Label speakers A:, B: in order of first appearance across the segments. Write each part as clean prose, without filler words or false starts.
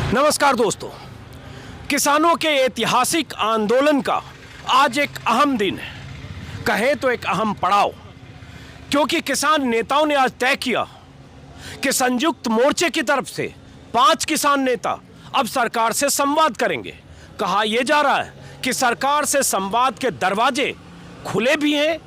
A: नमस्कार दोस्तों, किसानों के ऐतिहासिक आंदोलन का आज एक अहम दिन है, कहे तो एक अहम पड़ाव, क्योंकि किसान नेताओं ने आज तय किया कि संयुक्त मोर्चे की तरफ से 5 किसान नेता अब सरकार से संवाद करेंगे। कहा यह जा रहा है कि सरकार से संवाद के दरवाजे खुले भी हैं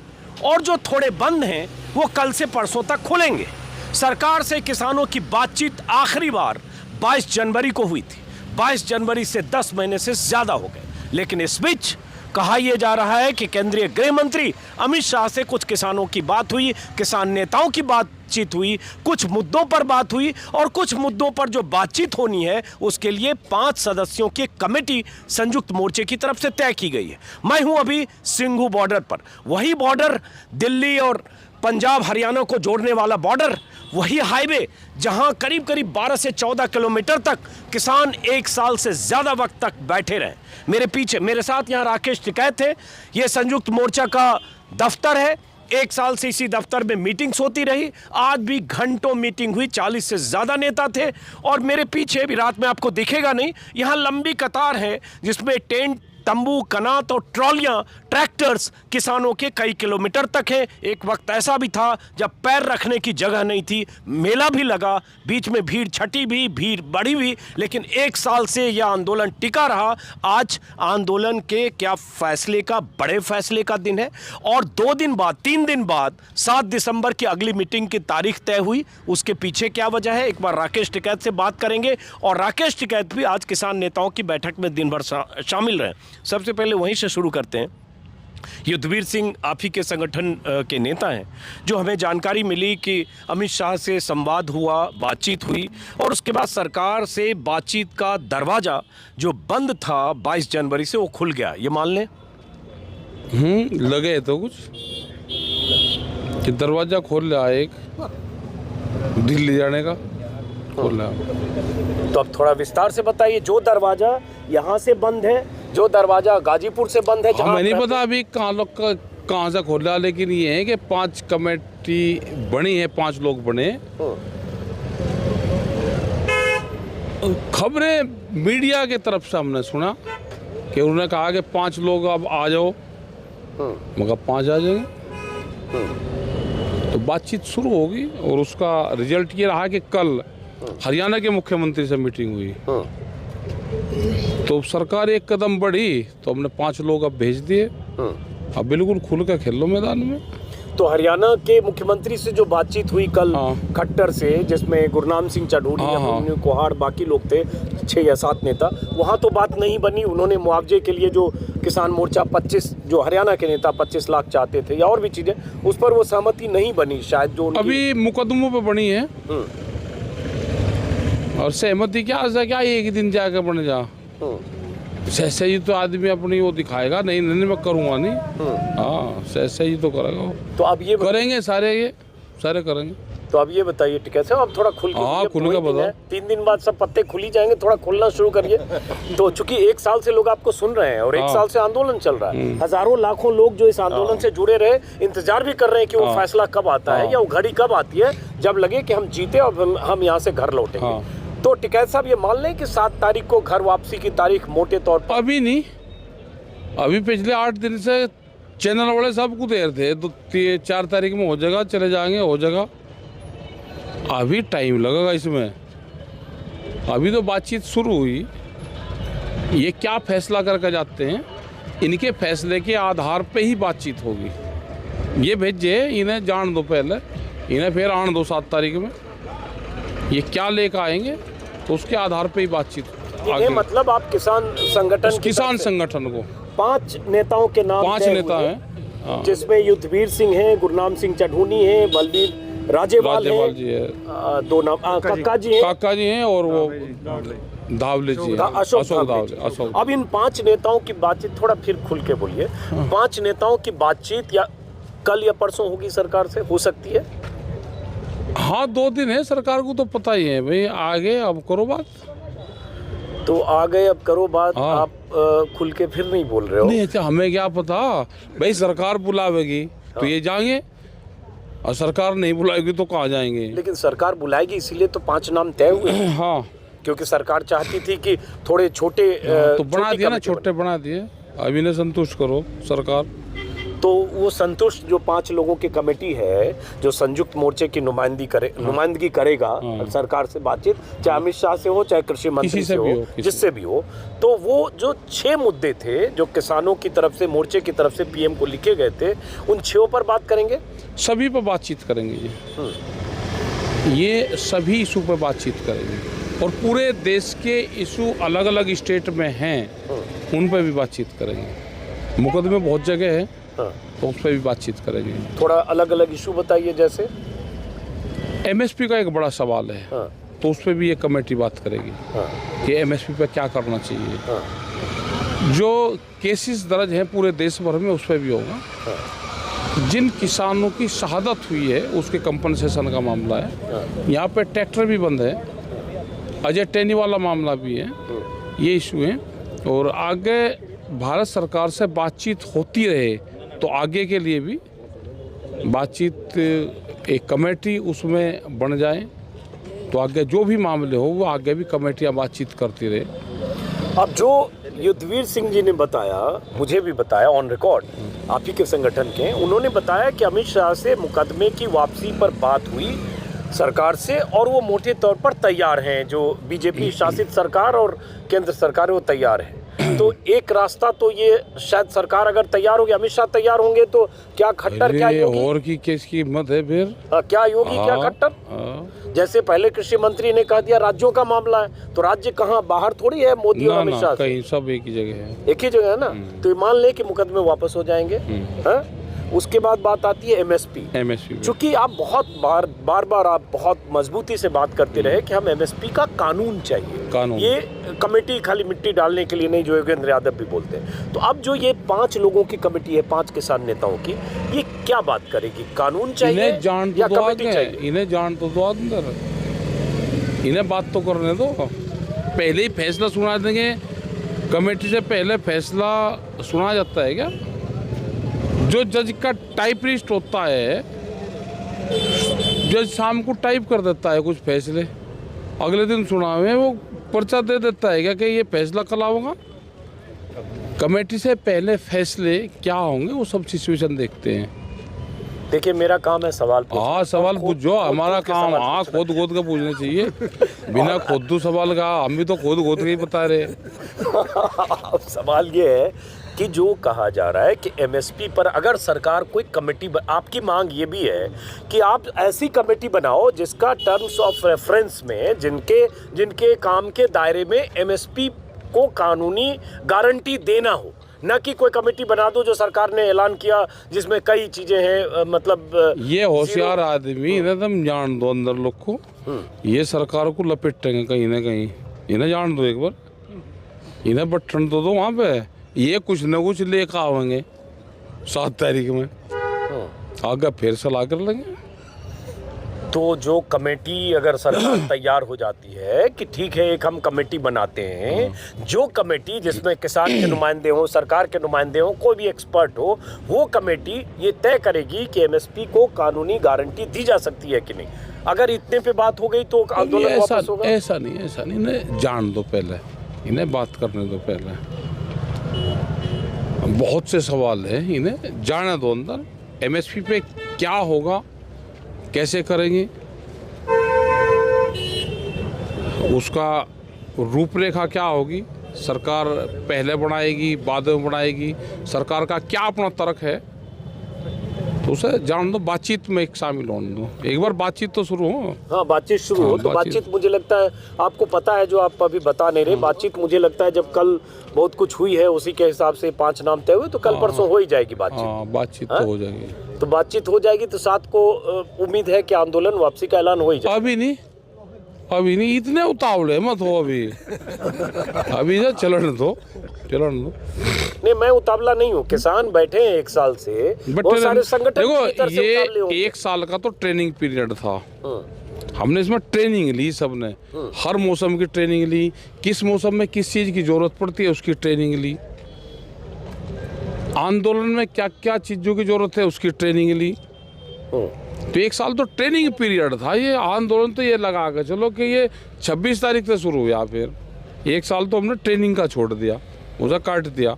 A: और जो थोड़े बंद हैं वो कल से परसों तक खुलेंगे। सरकार से किसानों की बातचीत आखिरी बार 22 जनवरी को हुई थी। 22 जनवरी से 10 महीने से ज्यादा हो गए, लेकिन इस बीच कहा यह जा रहा है कि केंद्रीय गृह मंत्री अमित शाह से कुछ किसानों की बात हुई, किसान नेताओं की बातचीत हुई, कुछ मुद्दों पर बात हुई और कुछ मुद्दों पर जो बातचीत होनी है उसके लिए 5 सदस्यों की कमेटी संयुक्त मोर्चे की तरफ से तय की गई है। मैं हूं अभी सिंघू बॉर्डर पर, वही बॉर्डर दिल्ली और पंजाब हरियाणा को जोड़ने वाला बॉर्डर, वही हाईवे जहां करीब करीब 12 से 14 किलोमीटर तक किसान 1 साल से ज्यादा वक्त तक बैठे रहे। मेरे पीछे मेरे साथ यहां राकेश टिकैत है। यह संयुक्त मोर्चा का दफ्तर है। 1 साल से इसी दफ्तर में मीटिंग्स होती रही। आज भी घंटों मीटिंग हुई, 40 से ज्यादा नेता थे। और मेरे पीछे भी, रात में आपको दिखेगा नहीं, यहां लंबी कतार है जिसमें टेंट, तंबू, कनात और ट्रॉलियां, ट्रैक्टर्स किसानों के कई किलोमीटर तक हैं। एक वक्त ऐसा भी था जब पैर रखने की जगह नहीं थी, मेला भी लगा, बीच में भीड़ छटी भी, भीड़ बढ़ी भी, लेकिन 1 साल से यह आंदोलन टिका रहा। आज आंदोलन के क्या फैसले का, बड़े फैसले का दिन है। और 2 दिन बाद, 3 दिन बाद 7 दिसंबर की अगली मीटिंग की तारीख तय हुई। उसके पीछे क्या वजह है, एक बार राकेश टिकैत से बात करेंगे। और राकेश टिकैत भी आज किसान नेताओं की बैठक में दिन भर शामिल रहे। सबसे पहले वहीं से शुरू करते हैं। युद्धवीर सिंह आप ही के संगठन के नेता हैं, जो हमें जानकारी मिली कि अमित शाह से संवाद हुआ, बातचीत हुई और उसके बाद सरकार से बातचीत का दरवाज़ा जो बंद था 22 जनवरी से, वो खुल गया, ये मान लें?
B: लगे तो कुछ कि दरवाज़ा खोल रहा है, एक दिल्ली जाने का खोल रहा।
A: तो अब थोड़ा विस्तार से बताइए, जो दरवाज़ा यहाँ से बंद है, जो दरवाजा गाजीपुर से बंद है,
B: हमें नहीं पता अभी कहाँ से खोल रहा, लेकिन ये है कि 5 कमेटी बनी है, 5 लोग बने। खबरें मीडिया के तरफ से हमने सुना कि उन्होंने कहा कि 5 लोग अब आ जाओ, मगर 5 आ जाएंगे तो बातचीत शुरू होगी। और उसका रिजल्ट ये रहा कि कल हरियाणा के मुख्यमंत्री से मीटिंग हुई, तो सरकार एक कदम बढ़ी, तो हमने 5 लोग अब भेज दिए। अब बिल्कुल खुल कर खेल लो मैदान में।
A: तो हरियाणा के मुख्यमंत्री से जो बातचीत हुई कल, खट्टर से, जिसमें गुरनाम सिंह चढ़ूरी, कोहाड़, बाकी लोग थे, 6 या 7 नेता, वहाँ तो बात नहीं बनी। उन्होंने मुआवजे के लिए जो किसान मोर्चा 25, जो हरियाणा के नेता 25 लाख चाहते थे या और भी चीजें, उस पर वो सहमति नहीं बनी शायद। जो
B: अभी मुकदमों पर बनी है और सहमति क्या एक दिन जाकर बन जा। सैसे ही तो आदमी अपनी वो दिखाएगा, नहीं मैं करूँगा नहीं। हाँ, सैसे ही तो करेगा वो।
A: तो अब ये
B: करेंगे सारे करेंगे।
A: तो अब ये बताइए कैसे, अब थोड़ा खुल
B: के बताओ।
A: 3 दिन बाद सब पत्ते खुली जाएंगे, थोड़ा खुलना शुरू करिए। तो चूंकि 1 साल से लोग आपको सुन रहे हैं और 1 साल से आंदोलन चल रहा है, हजारों लाखों लोग जो इस आंदोलन से जुड़े रहे, इंतजार भी कर रहे हैं कि वो फैसला कब आता है या वो घड़ी कब आती है जब लगे कि हम जीते और हम यहाँ से घर लौटेंगे। तो टिकैत साहब ये मान लें कि 7 तारीख को घर वापसी की तारीख मोटे तौर पर?
B: अभी नहीं, अभी पिछले 8 दिन से चैनल वाले सबको देर थे, 4 तारीख में हो जाएगा, चले जाएंगे, हो जाएगा। अभी टाइम लगेगा इसमें। अभी तो बातचीत शुरू हुई। ये क्या फैसला करके जाते हैं, इनके फैसले के आधार पे ही बातचीत होगी। ये भेजे, इन्हें जान दो पहले, इन्हें फिर आने दो 7 तारीख में। ये क्या लेकर आएंगे तो उसके आधार पे ही बातचीत
A: आगे। मतलब आप किसान
B: संगठन को
A: 5 नेताओं के नाम,
B: 5 नेता हैं,
A: जिसमें युद्धवीर सिंह हैं, गुरनाम सिंह चढ़ूनी हैं, बलबीर राजेवाल जी है, 2 नाम काका जी हैं और वो धावले जी, अशोक धावले। अब इन 5 नेताओं की बातचीत थोड़ा फिर खुल के बोलिए। 5 नेताओं की बातचीत या कल या परसों होगी सरकार से, हो सकती है?
B: हाँ, 2 दिन है, सरकार को तो पता ही है भाई। आगे अब करो बात,
A: तो आ गए अब करो बात। आप खुल के फिर नहीं बोल रहे हो?
B: नहीं, अच्छा हमें क्या पता भाई, सरकार बुलावेगी तो ये जाएंगे और सरकार नहीं बुलाएगी तो कहाँ जाएंगे।
A: लेकिन सरकार बुलाएगी इसीलिए तो 5 नाम तय हुए।
B: हाँ,
A: क्योंकि सरकार चाहती थी कि थोड़े छोटे
B: तो बना
A: छोटी
B: दिया ना,
A: कमेटी
B: छोटे बना दिए। अभी ने संतुष्ट करो सरकार।
A: तो वो संतुष्ट जो 5 लोगों की कमेटी है जो संयुक्त मोर्चे की नुमाइंदगी करेगा सरकार से बातचीत, चाहे अमित शाह से हो चाहे कृषि मंत्री से हो, जिससे भी हो, तो वो जो 6 मुद्दे थे जो किसानों की तरफ से, मोर्चे की तरफ से पीएम को लिखे गए थे, उन 6 पर बात करेंगे।
B: सभी पर बातचीत करेंगे ये सभी इशू पर बातचीत करेंगे, और पूरे देश के इशू अलग अलग स्टेट में हैं उन पर भी बातचीत करेंगे। मुकदमे बहुत जगह है तो उस पर भी बातचीत करेंगे।
A: थोड़ा अलग अलग इशू बताइए। जैसे
B: एमएसपी का एक बड़ा सवाल है, तो उस पर भी ये कमेटी बात करेगी कि एमएसपी पर क्या करना चाहिए। जो केसेस दर्ज हैं पूरे देश भर में उस पर भी होगा। जिन किसानों की शहादत हुई है उसके कंपनसेशन का मामला है। यहाँ पे ट्रैक्टर भी बंद है, अजय टैनी वाला मामला भी है, ये इशू है। और आगे भारत सरकार से बातचीत होती रहे तो आगे के लिए भी बातचीत, एक कमेटी उसमें बन जाए तो आगे जो भी मामले हो वो आगे भी कमेटियाँ बातचीत करती रहे।
A: अब जो युद्धवीर सिंह जी ने बताया, मुझे भी बताया ऑन रिकॉर्ड, आप ही के संगठन के, उन्होंने बताया कि अमित शाह से मुकदमे की वापसी पर बात हुई सरकार से और वो मोटे तौर पर तैयार हैं। जो बीजेपी शासित सरकार और केंद्र सरकार है वो तैयार है। तो एक रास्ता तो ये, शायद सरकार अगर तैयार होगी, अमित शाह तैयार होंगे तो क्या खट्टर, क्या योगी,
B: और की किसकी हिम्मत है फिर?
A: क्या योगी क्या खट्टर? जैसे पहले कृषि मंत्री ने कह दिया राज्यों का मामला है, तो राज्य कहाँ, बाहर थोड़ी है मोदी और अमित शाह,
B: कहीं सब एक ही जगह है,
A: एक ही जगह है ना। तो मान ले कि मुकदमे वापस हो जाएंगे। उसके बाद बात आती है एमएसपी। चूंकि आप बार आप बहुत मजबूती से बात करते रहे कि हम एमएसपी का कानून चाहिए, ये कमेटी खाली मिट्टी डालने के लिए नहीं, जो योगेंद्र यादव भी बोलते हैं। तो अब जो ये 5 लोगों की कमेटी है, 5 किसान नेताओं की, ये क्या बात करेगी? कानून चाहिए या कमेटी चाहिए?
B: इन्हें जान तो दो अंदर, इन्हें बात तो करने दो। पहले ही फैसला सुना देंगे, कमेटी से पहले फैसला सुना जाता है क्या? जो जज का टाइपिस्ट होता है, जज शाम को टाइप कर देता है कुछ फैसले, अगले दिन सुनावे वो पर्चा दे देता है क्या कि ये फैसला कल होगा? कमेटी से पहले फैसले क्या होंगे वो सब सिचुएशन देखते हैं।
A: देखिए मेरा काम है सवाल पूछना।
B: हाँ सवाल पूछो, हमारा काम, हाँ खोद के पूछने चाहिए, बिना खोदू सवाल का। हम भी तो खोद के ही बता रहे।
A: सवाल ये है कि जो कहा जा रहा है कि एमएसपी पर अगर सरकार कोई कमेटी, आपकी मांग ये भी है कि आप ऐसी कमेटी बनाओ जिसका टर्म्स ऑफ रेफरेंस में, जिनके काम के दायरे में एमएसपी को कानूनी गारंटी देना हो, न कि कोई कमेटी बना दो जो सरकार ने ऐलान किया जिसमें कई चीजें हैं। मतलब
B: ये होशियार आदमी, इन्हें तुम जान दो अंदर लोग को, ये सरकार को लपेटेंगे कहीं ना कहीं, इन्हें जान दो एक बार, इन्हें बटन दो वहाँ पे, ये कुछ न कुछ लेकर आवेंगे 7 तारीख में, आगे फिर सलाह कर लेंगे।
A: तो जो कमेटी अगर सरकार तैयार हो जाती है कि ठीक है एक हम कमेटी बनाते हैं, जो कमेटी जिसमें किसान के नुमाइंदे हों, सरकार के नुमाइंदे हों, कोई भी एक्सपर्ट हो, वो कमेटी ये तय करेगी कि एमएसपी को कानूनी गारंटी दी जा सकती है कि नहीं। अगर इतने पे बात हो गई तो आंदोलन वापस होगा?
B: ऐसा नहीं, इन्हें जान दो पहले, इन्हें बात करने दो पहले। बहुत से सवाल है, इन्हें जाने दो अंदर। एमएसपी पे क्या होगा, कैसे करेंगे, उसका रूपरेखा क्या होगी, सरकार पहले बनाएगी बाद में बनाएगी, सरकार का क्या अपना तर्क है, तो उसे जान दो, बातचीत में एक शामिल होने दो। एक बार बातचीत तो शुरू हो।
A: हाँ बातचीत शुरू हो। तो बातचीत मुझे लगता है आपको पता है, जो आप अभी बता नहीं रहे, बातचीत मुझे लगता है जब कल बहुत कुछ हुई है उसी के हिसाब से 5 नाम तय हुए, तो कल परसों हो ही जाएगी बातचीत।
B: हाँ बातचीत तो हो जाएगी।
A: तो बातचीत हो जाएगी तो 7 को उम्मीद है कि आंदोलन वापसी का ऐलान हो ही जाए।
B: अभी नहीं, इतने उतावले मत हो अभी से चलन दो।
A: नहीं मैं उतावला नहीं हूँ, किसान बैठे हैं 1 साल से, बहुत सारे संगठन
B: देखो ये 1 साल का तो ट्रेनिंग पीरियड था, हमने इसमें ट्रेनिंग ली, सबने हर मौसम की ट्रेनिंग ली, किस मौसम में किस चीज़ की जरूरत पड़ती है उसकी ट्रेनिंग ली, आंदोलन में क्या क्या चीज़ों की जरूरत है उसकी ट्रेनिंग ली। तो 1 साल तो ट्रेनिंग पीरियड था। ये आंदोलन तो ये लगा के चलो कि ये 26 तारीख से शुरू हुआ, फिर 1 साल तो हमने ट्रेनिंग का छोड़ दिया, उसे काट दिया।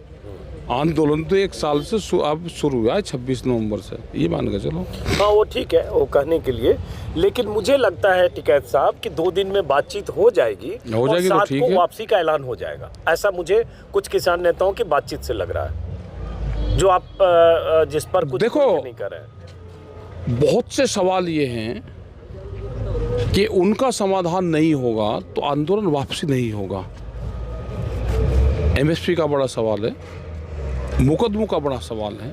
B: आंदोलन तो 1 साल से अब शुरू हुआ है 26 नवंबर से, ये मान के चलो।
A: हाँ वो ठीक है, वो कहने के लिए, लेकिन मुझे लगता है टिकैत साहब कि 2 दिन में बातजित हो जाएगी और 7
B: ठीक
A: को
B: है।
A: वापसी का ऐलान हो जाएगा, ऐसा मुझे कुछ किसान नेताओं की बातचीत से लग रहा है, जो आप जिस पर कुछ
B: देखो,
A: नहीं कर रहे हैं।
B: बहुत से सवाल ये हैं कि उनका समाधान नहीं होगा तो आंदोलन वापसी नहीं होगा। एमएसपी का बड़ा सवाल है, मुकदमों का बड़ा सवाल है,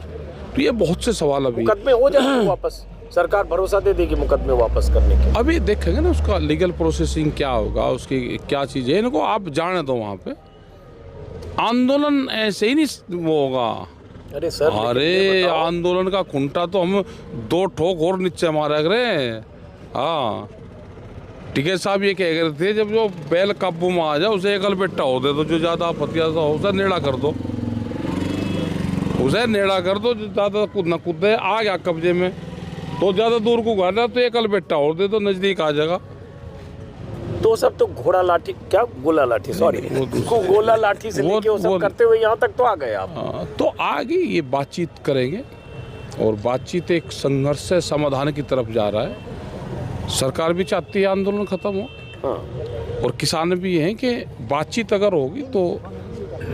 B: तो ये बहुत से सवाल अभी
A: मुकदमे हो जाएंगे वापस, सरकार भरोसा दे देगी मुकदमे वापस करने के।
B: अभी देखेंगे ना उसका लीगल प्रोसेसिंग क्या होगा, उसकी क्या चीज़ है, इनको आप जाने दो। वहाँ पे आंदोलन ऐसे ही नहीं वो होगा।
A: अरे सर,
B: अरे आंदोलन का खुंटा तो हम 2 ठोक और नीचे मारा करे। हाँ, टिकैत साहब ये कह रहे थे जब जो बैल काबू में आ जाए उसे एकल बेटा हो दे दो, जो ज़्यादा फतिया सा हो उसे नेड़ा कर दो, उसे नेड़ा कर दो, जो ज़्यादा कूद न कूदे आ गया कब्जे में, तो ज़्यादा दूर को गाना तो एकल बेटा और दे दो, नज़दीक आ जाएगा।
A: तो सब तो घोड़ा लाठी, क्या गोला लाठी, सॉरी, गोला लाठी से लेके वो सब करते हुए यहाँ तक तो आ गए आप।
B: तो आगे ये बातचीत करेंगे और बातचीत एक संघर्ष से समाधान की तरफ जा रहा है। सरकार भी चाहती है आंदोलन खत्म हो,
A: हाँ।
B: और किसान भी हैं कि बातचीत अगर होगी तो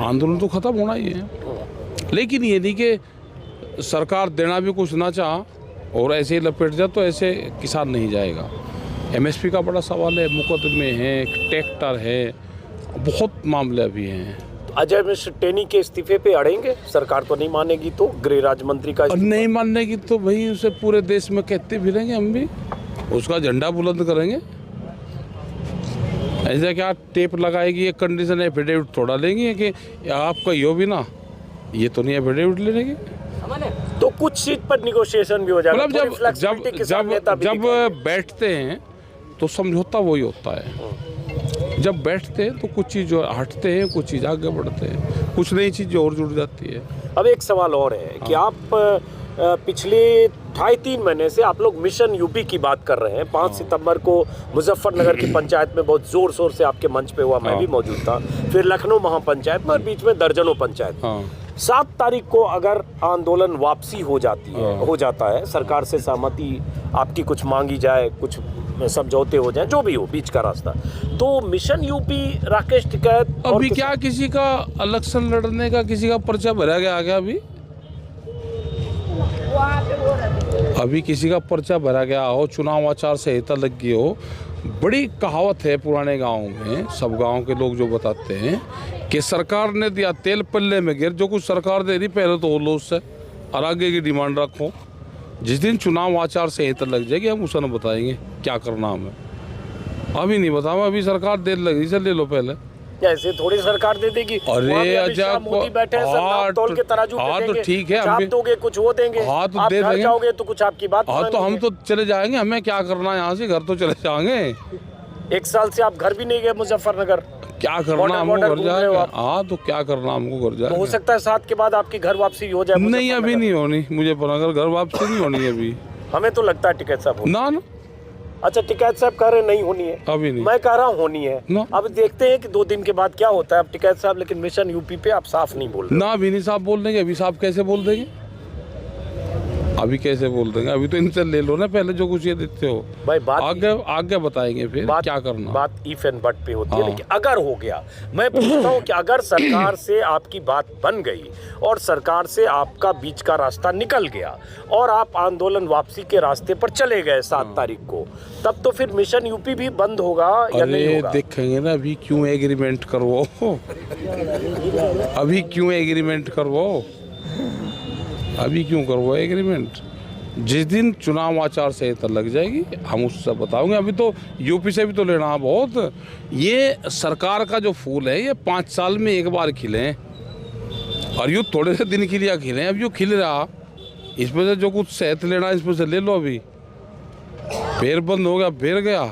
B: आंदोलन तो खत्म होना ही है। लेकिन ये नहीं कि सरकार देना भी कुछ ना चाह और ऐसे ही लपेट जाए, तो ऐसे किसान नहीं जाएगा। एमएसपी का बड़ा सवाल है, मुकदमे हैं, ट्रैक्टर है, बहुत मामले अभी हैं।
A: अजय मिश्र टेनी के इस्तीफे पे अड़ेंगे, सरकार तो नहीं मानेगी, तो गृह राज्य मंत्री का
B: और नहीं मानने की तो भाई उसे पूरे देश में कहते फिरेंगे, हम भी उसका झंडा बुलंद करेंगे। ऐसा क्या टेप लगाएगी, एक कंडीशन एफिडेविट थोड़ा लेंगे कि आप कहियो भी ना, ये तो नहीं एफिडेविट ले लेंगे।
A: तो कुछ सीट पर निगोशिएशन भी हो जाएगा।
B: मतलब जब बैठते हैं तो समझौता वही होता है। जब बैठते हैं तो कुछ चीज़ हटते हैं, कुछ चीज़ आगे बढ़ते हैं, कुछ नई चीज़ और जुड़ जाती है।
A: अब एक सवाल और है कि आप पिछले 2.5-3 महीने से आप लोग मिशन यूपी की बात कर रहे हैं। 5 सितंबर को मुजफ्फरनगर की पंचायत में बहुत जोर शोर से आपके मंच पे हुआ, मैं भी मौजूद था। फिर लखनऊ महापंचायत में, और बीच में दर्जनों पंचायत। 7 तारीख को अगर आंदोलन वापसी हो जाती है, हो जाता है, सरकार से सहमति आपकी कुछ मांगी जाए, कुछ समझौते हो जाए, जो भी हो बीच का रास्ता, तो मिशन यूपी राकेश टिकैत
B: अभी क्या किसी का इलेक्शन लड़ने का किसी का पर्चा भरा गया आगे? अभी किसी का पर्चा भरा गया हो, चुनाव आचार संहिता लग गई हो। बड़ी कहावत है पुराने गाँव में, सब गाँव के लोग जो बताते हैं कि सरकार ने दिया तेल पल्ले में गिर, जो कुछ सरकार दे रही पहले तो वो लो उससे और आगे की डिमांड रखो। जिस दिन चुनाव आचार संहिता लग जाएगी हम उसे न बताएंगे क्या करना हमें। अभी नहीं बताऊँ, अभी सरकार देर लगी, से ले लो पहले।
A: ऐसे थोड़ी सरकार दे देगी।
B: अरे अजय,
A: मोदी बैठे हैं, सब तौल के तराजू पे देंगे।
B: तो ठीक है,
A: आप दोगे कुछ वो देंगे,
B: हाँ तो
A: आप
B: दे
A: घर
B: देंगे,
A: जाओगे तो कुछ आपकी बात
B: हाँ तो हम तो चले जाएंगे, हमें क्या करना है यहाँ से, घर तो चले जाएंगे।
A: 1 साल से आप घर भी नहीं गए मुजफ्फरनगर,
B: क्या करना हमको घर जाएगा। हाँ तो क्या करना हमको घर जाएगा।
A: हो सकता है 7 के बाद आपकी घर वापसी हो जाए।
B: नहीं अभी नहीं होनी, मुझे पता घर वापसी नहीं होनी अभी।
A: हमें तो लगता है टिकैत साहब
B: ना।
A: अच्छा, टिकैत साहब कह रहे नहीं होनी है,
B: अभी नहीं,
A: मैं कह रहा हूँ होनी है।
B: ना।
A: अब देखते हैं कि 2 दिन के बाद क्या होता है। अब टिकैत साहब, लेकिन मिशन यूपी पे आप साफ नहीं बोल रहे
B: ना। अभी नहीं साफ बोल देंगे, अभी साफ कैसे बोल देंगे, अभी कैसे बोल देंगे? अभी तो इनसे ले लो ना पहले जो कुछ ये देते हो
A: भाई। बात
B: आगे बताएंगे फिर क्या करना।
A: बात इफ एंड बट पे होती है। लेकिन अगर हो गया, मैं पूछता हूँ कि अगर सरकार से आपकी बात बन गई और सरकार से आपका बीच का रास्ता निकल गया और आप आंदोलन वापसी के रास्ते पर चले गए 7 तारीख को, तब तो फिर मिशन यूपी भी बंद होगा या नहीं होगा?
B: देखेंगे ना, अभी क्यों एग्रीमेंट करवाओ, अभी क्यों एग्रीमेंट करवाओ, अभी क्यों करवाओ एग्रीमेंट? जिस दिन चुनाव आचार संहिता लग जाएगी हम उससे बताओगे। अभी तो यूपी से भी तो लेना है बहुत। ये सरकार का जो फूल है ये 5 साल में एक बार खिले, और यूँ थोड़े से दिन के लिए खिले। अब यूँ खिल रहा, इसमें से जो कुछ सेहत लेना इसमें से ले लो। अभी फिर बंद हो गया, फिर गया।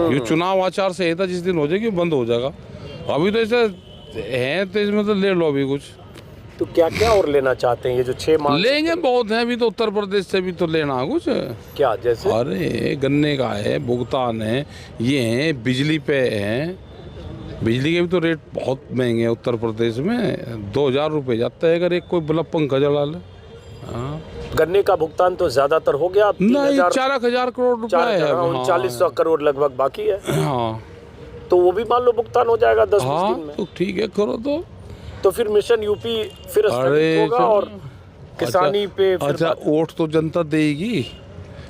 B: ये चुनाव आचार संहिता जिस दिन हो जाएगी बंद हो जाएगा। अभी तो ऐसे हैं तो इसमें तो ले लो अभी कुछ।
A: तो क्या क्या और लेना चाहते हैं? ये जो 6 माह
B: लेंगे बहुत है, अभी तो उत्तर प्रदेश से भी तो लेना है कुछ।
A: क्या जैसे?
B: अरे गन्ने का है, भुगतान है, ये है, बिजली पे है। बिजली के भी तो रेट बहुत महंगे हैं उत्तर प्रदेश में। 2000 रुपये जाता है अगर एक कोई बल्ब पंखा जला ले। हाँ,
A: गन्ने का भुगतान तो ज्यादातर हो गया।
B: नहीं, 4,000 करोड़ रुपया है।
A: 3900 करोड़ लगभग बाकी है।
B: हाँ,
A: तो वो भी मान लो भुगतान हो जाएगा 10
B: हाँ
A: दिन में।
B: तो ठीक है, करो
A: तो फिर मिशन यूपी फिर स्थगित होगा और किसानी पे फिर
B: अच्छा, वोट तो जनता देगी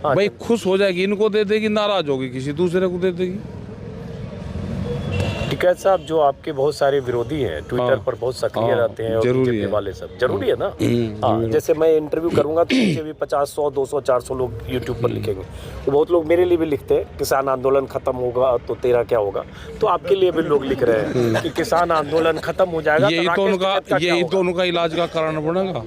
B: भाई, खुश हो जाएगी, इनको दे देगी, नाराज होगी किसी दूसरे को दे देगी।
A: टिकैत साहब, जो आपके बहुत सारे विरोधी हैं ट्विटर पर बहुत सक्रिय रहते हैं और
B: जरूरी
A: बीजेपी
B: है।
A: वाले सब, जरूरी है ना? हाँ, जैसे मैं इंटरव्यू करूंगा तो नीचे भी 50, 100, 200, 400 लोग यूट्यूब पर लिखेंगे। तो बहुत लोग मेरे लिए भी लिखते हैं किसान आंदोलन खत्म होगा तो तेरा क्या होगा। तो आपके लिए भी लोग लिख रहे हैं कि किसान आंदोलन खत्म हो जाएगा
B: यही तो उनका इलाज का कारण बनेगा।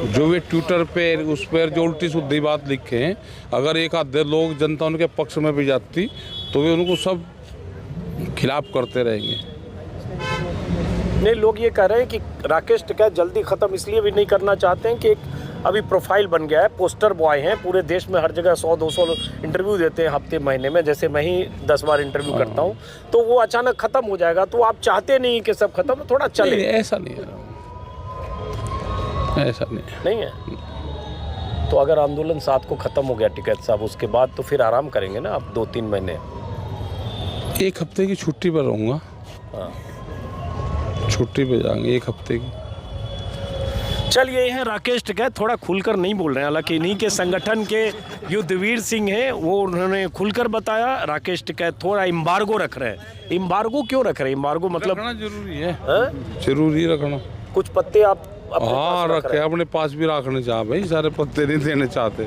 B: जो वे ट्विटर पे उस पर जो उल्टी सीधी बात लिखे हैं, अगर एक आधे लोग जनता उनके पक्ष में भी जाती तो वे उनको सब खिलाफ करते रहेंगे।
A: नहीं, लोग ये कह रहे हैं कि राकेश टिकैत जल्दी खत्म इसलिए भी नहीं करना चाहते हैं कि एक अभी प्रोफाइल बन गया है, पोस्टर बॉय हैं पूरे देश में, हर जगह 100-200 इंटरव्यू देते हैं हफ्ते महीने में। जैसे मैं ही 10 बार इंटरव्यू करता हूँ, तो वो अचानक खत्म हो जाएगा। तो आप चाहते नहीं कि सब खत्म, थोड़ा चले?
B: नहीं, ऐसा नहीं है, ऐसा नहीं
A: है। तो अगर आंदोलन 7 को खत्म हो गया टिकैत साहब, उसके बाद तो फिर आराम करेंगे ना आप 2-3 महीने?
B: 1 हफ्ते की छुट्टी पर रहूँगा। छुट्टी पे जाएंगे 1 हफ्ते की।
A: चलिए, ये हैं राकेश टिकैत, थोड़ा खुलकर नहीं बोल रहे हैं, हालांकि इन्हीं के संगठन के युद्धवीर सिंह हैं, वो उन्होंने खुलकर बताया। राकेश टिकैत थोड़ा एम्बार्गो रख रहे हैं। एम्बार्गो क्यों रख रहे हैं? एम्बार्गो मतलब
B: रखना जरूरी है, जरूरी रखना।
A: कुछ पत्ते आप
B: हाँ रखे, अपने पास भी रखने चाह भाई, सारे पत्ते नहीं देने चाहते,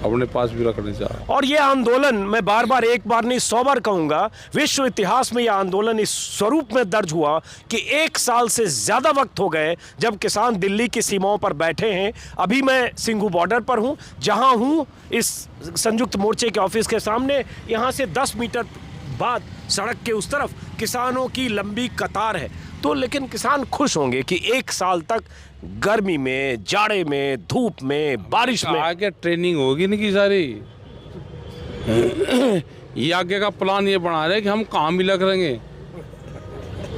B: अपने पास भी रखने चाह।
A: और ये आंदोलन, मैं बार बार, एक बार नहीं 100 बार कहूंगा, विश्व इतिहास में यह आंदोलन इस स्वरूप में दर्ज हुआ कि 1 साल से ज्यादा वक्त हो गए जब किसान दिल्ली की सीमाओं पर बैठे हैं। अभी मैं सिंघू बॉर्डर पर हूं, जहां हूं इस संयुक्त मोर्चे के ऑफिस के सामने। यहां से 10 मीटर बाद सड़क के उस तरफ किसानों की लंबी कतार है। तो लेकिन किसान खुश होंगे कि 1 साल तक गर्मी में, जाड़े में, धूप में, बारिश में
B: आगे ट्रेनिंग होगी इनकी सारी। ये आगे का प्लान ये बना रहे कि हम कहाँ मिला करेंगे।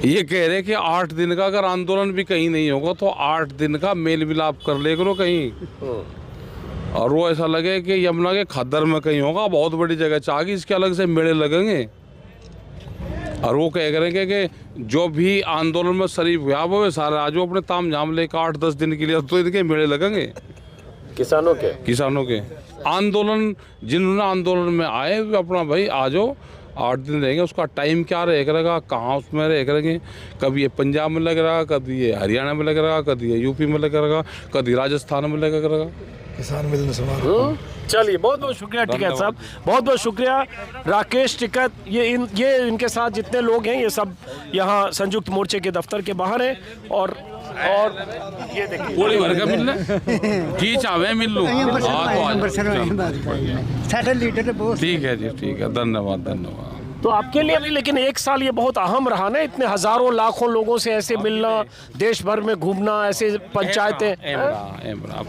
B: ये कह रहे कि 8 दिन का अगर आंदोलन भी कहीं नहीं होगा तो 8 दिन का मेल मिलाप कर ले करो कहीं, और वो ऐसा लगे कि यमुना के खद्दर में कहीं होगा, बहुत बड़ी जगह चाहेगी, इसके अलग से मेले लगेंगे। और वो कह करेंगे कि जो भी आंदोलन में शरीफ हुआ वो सारे आज अपने ताम झाम लेकर 8-10 दिन के लिए तो इनके मेले लगेंगे किसानों के। आंदोलन जिन्होंने आंदोलन में आए वे अपना भाई आ जाओ, 8 दिन रहेंगे। उसका टाइम क्या रहेगा, कहाँ उसमें रहेंगे, कभी ये पंजाब में लग रहा, कभी ये हरियाणा में लग रहा, कभी ये यूपी में लग रहा, कभी राजस्थान में लग रहा।
C: किसान मिलने समारोह।
A: चलिए, बहुत बहुत शुक्रिया टिकैत साहब, बहुत बहुत शुक्रिया राकेश टिकैत। ये इनके साथ जितने लोग हैं ये सब यहाँ संयुक्त मोर्चे के दफ्तर के बाहर हैं। और ये देखिए,
B: गोली भर के मिल की चाहे मिल लूँ। ठीक है जी, ठीक है, धन्यवाद।
A: तो आपके लिए भी लेकिन 1 साल ये बहुत अहम रहा ना, इतने हजारों लाखों लोगों से ऐसे मिलना, देश भर में घूमना, ऐसे पंचायतें,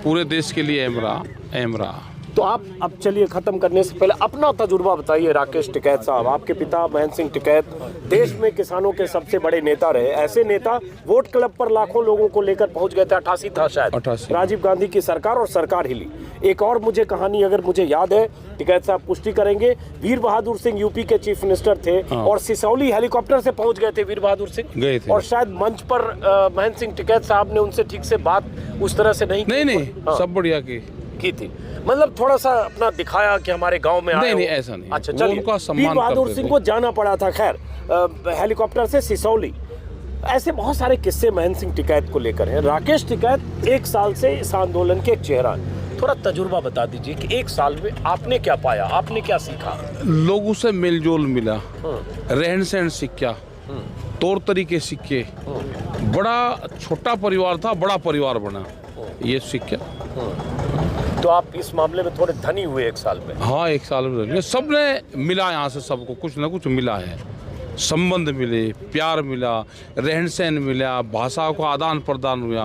B: पूरे देश के लिए अहम रहा।
A: तो आप अब चलिए, खत्म करने से पहले अपना तजुर्बा बताइए राकेश टिकैत साहब। आपके पिता महेंद्र सिंह टिकैत देश में किसानों के सबसे बड़े नेता रहे। ऐसे नेता वोट क्लब पर लाखों लोगों को लेकर पहुंच गए थे। 88 था शायद,
B: 88।
A: राजीव गांधी की सरकार, और सरकार हिली। एक और मुझे कहानी, अगर मुझे याद है, टिकैत साहब पुष्टि करेंगे, वीर बहादुर सिंह यूपी के चीफ मिनिस्टर थे और सिसौली हेलीकॉप्टर से पहुंच गए थे वीर बहादुर सिंह,
B: गए थे।
A: और शायद मंच पर महेंद्र सिंह टिकैत साहब ने उनसे ठीक से बात उस तरह से नहीं
B: सब बढ़िया की
A: थी, मतलब थोड़ा सा अपना दिखाया कि हमारे गांव में आए।
B: नहीं ऐसा नहीं।
A: अच्छा, चलिए, वीर बहादुर सिंह को जाना पड़ा था खैर हेलीकॉप्टर से सिसौली। ऐसे बहुत सारे किस्से महेंद्र सिंह टिकैत को लेकर हैं। राकेश टिकैत 1 साल से इस आंदोलन के एक चेहरा है। थोड़ा तजुर्बा बता दीजिए कि 1 साल में आपने क्या पाया, आपने क्या सीखा?
B: लोगों से मेलजोल मिला, रहन सहन सीखा, तौर तरीके सीखे। बड़ा छोटा परिवार था, बड़ा परिवार बना, ये सीखा।
A: तो आप इस मामले में थोड़े धनी हुए 1 साल में?
B: हाँ, 1 साल में सबने मिला, यहाँ से सबको कुछ ना कुछ मिला है। संबंध मिले, प्यार मिला, रहन सहन मिला, भाषा का आदान प्रदान हुआ।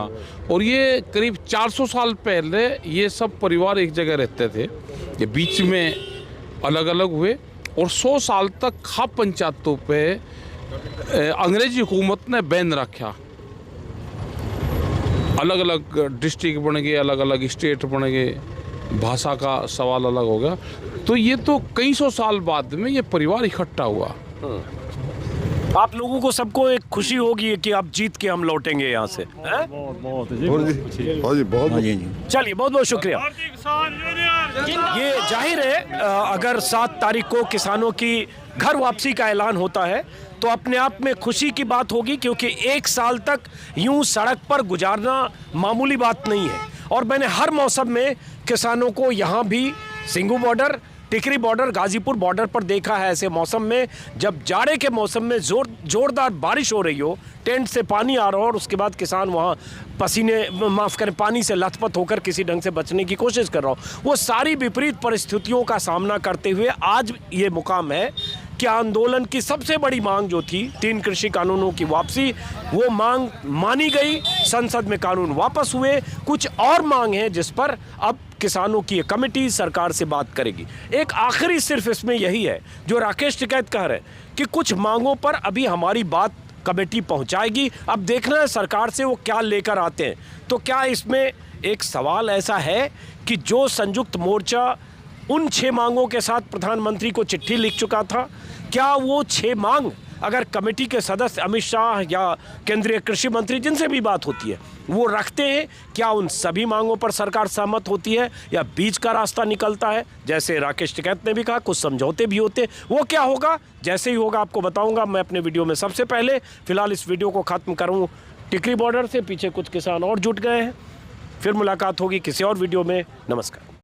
B: और ये करीब 400 साल पहले ये सब परिवार एक जगह रहते थे, ये बीच में अलग अलग हुए और 100 साल तक खाप पंचायतों पे अंग्रेजी हुकूमत ने बैन रखा। अलग अलग डिस्ट्रिक्ट बन गए, अलग अलग स्टेट बन गए, भाषा का सवाल अलग हो गया। तो ये तो कई सौ साल बाद में ये परिवार इकट्ठा हुआ।
A: आप लोगों को सबको एक खुशी होगी कि आप जीत के हम लौटेंगे यहाँ से, हैं? चलिए, बहुत बहुत शुक्रिया। ये जाहिर है अगर 7 तारीख को किसानों की घर वापसी का ऐलान होता है तो अपने आप में खुशी की बात होगी, क्योंकि 1 साल तक यूं सड़क पर गुजारना मामूली बात नहीं है। और मैंने हर मौसम में किसानों को यहाँ भी सिंघू बॉर्डर, टिकरी बॉर्डर, गाजीपुर बॉर्डर पर देखा है। ऐसे मौसम में जब जाड़े के मौसम में जोरदार बारिश हो रही हो, टेंट से पानी आ रहा हो और उसके बाद किसान वहाँ पानी से लथपथ होकर किसी ढंग से बचने की कोशिश कर रहा हो, वो सारी विपरीत परिस्थितियों का सामना करते हुए आज ये मुकाम है कि आंदोलन की सबसे बड़ी मांग जो थी 3 कृषि कानूनों की वापसी, वो मांग मानी गई, संसद में कानून वापस हुए। कुछ और मांग है जिस पर अब किसानों की कमेटी सरकार से बात करेगी। एक आखिरी सिर्फ इसमें यही है जो राकेश टिकैत कह रहे हैं कि कुछ मांगों पर अभी हमारी बात कमेटी पहुंचाएगी, अब देखना है सरकार से वो क्या लेकर आते हैं। तो क्या इसमें एक सवाल ऐसा है कि जो संयुक्त मोर्चा उन 6 मांगों के साथ प्रधानमंत्री को चिट्ठी लिख चुका था, क्या वो 6 मांग अगर कमेटी के सदस्य अमित शाह या केंद्रीय कृषि मंत्री जिनसे भी बात होती है वो रखते हैं, क्या उन सभी मांगों पर सरकार सहमत होती है या बीच का रास्ता निकलता है? जैसे राकेश टिकैत ने भी कहा कुछ समझौते भी होते, वो क्या होगा? जैसे ही होगा आपको बताऊंगा मैं अपने वीडियो में। सबसे पहले फिलहाल इस वीडियो को ख़त्म करूँ टिकरी बॉर्डर से। पीछे कुछ किसान और जुट गए हैं, फिर मुलाकात होगी किसी और वीडियो में। नमस्कार।